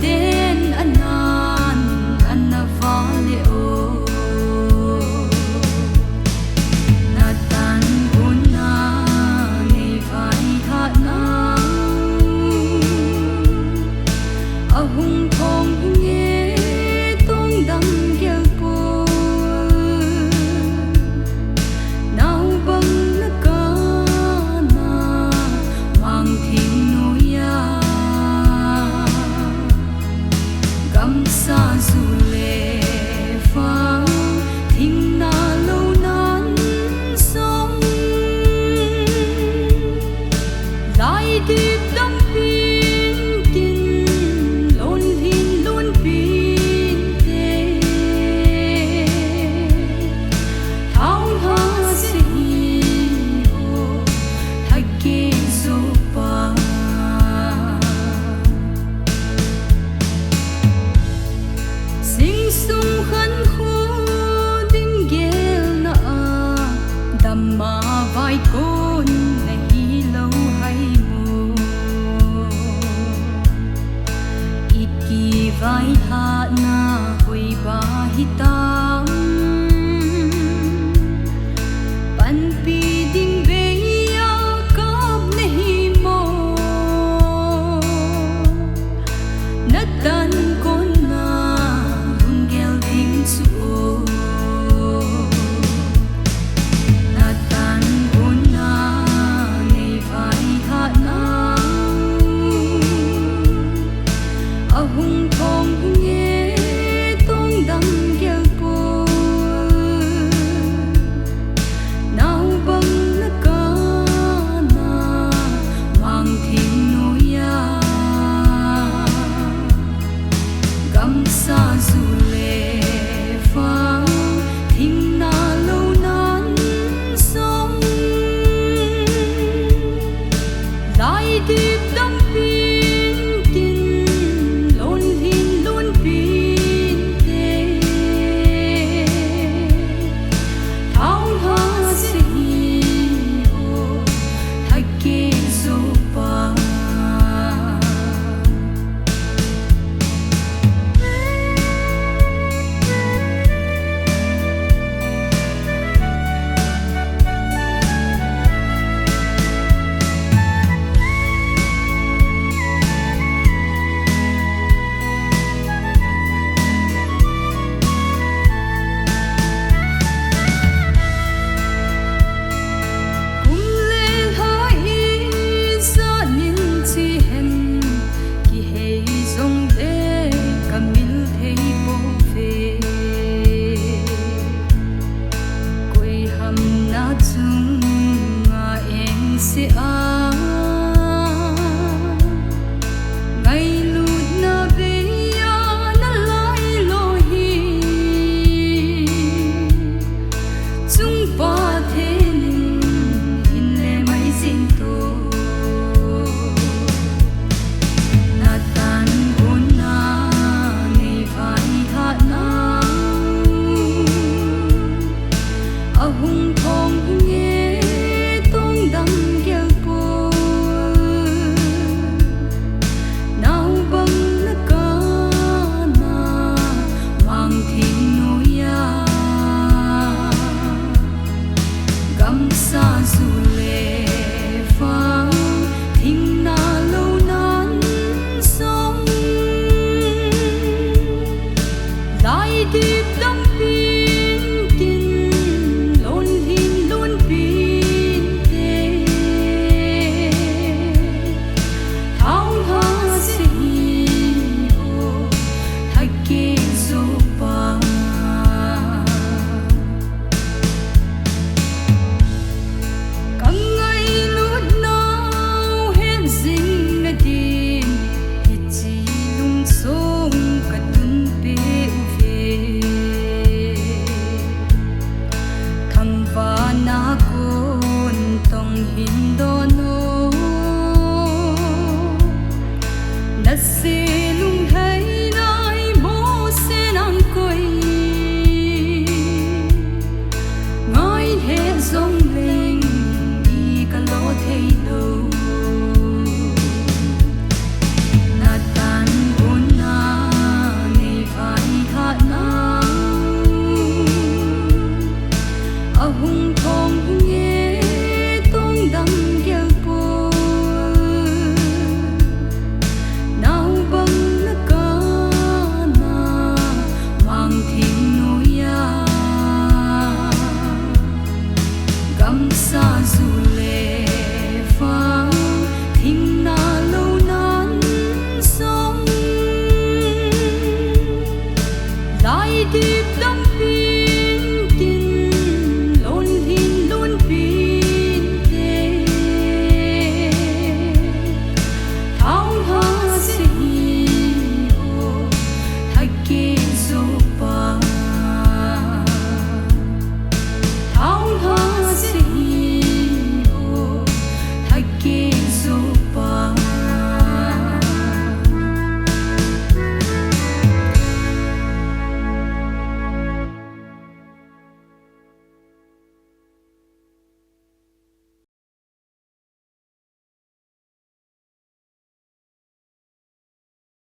den anan anavale o natan una nei vai hana ahung thong nghe tong dam gel po nau bang na ka na mang thing no ya gam sa zu le fa thing na lo nan song lai đi dam pin tin lon hin lon pin te thao ha se o thai ke so pa sing sung khan khu ding gel na dam ma vai con na hi lo hai mo iki vai ha na hoi ba hi tam pan pi ding ve ya kap nahi mo na tan con na hung gel ding su na tan con na nei vai ha na ahung thong nghe tong dam gel po nau bang na ka na mang thing no ya gam sa zu le fa thing na lo nan song lai đi dam pin tin lon hin lon pin te thao ha se o thai ke so pa kum le ha hi sa nin chi hen ki hei zong de kamil thei po ve koi ham na chung nga eng se a ngai lut na ve ya na lai lo hi chung pa the nin hin le mai sin to na tan con na nei vai ha na ahung thong nghe tong dam gel po nau bang na ka na mang thing no ya gam sa zu le fa thing na lo nan song lai đi dam pin tin lon hin lon pin te thao ha se o thai ke so pa căng ngay lút nao hen ding na din hi chi lung song ka tun pe u ve thang va na kon tong hin do no na se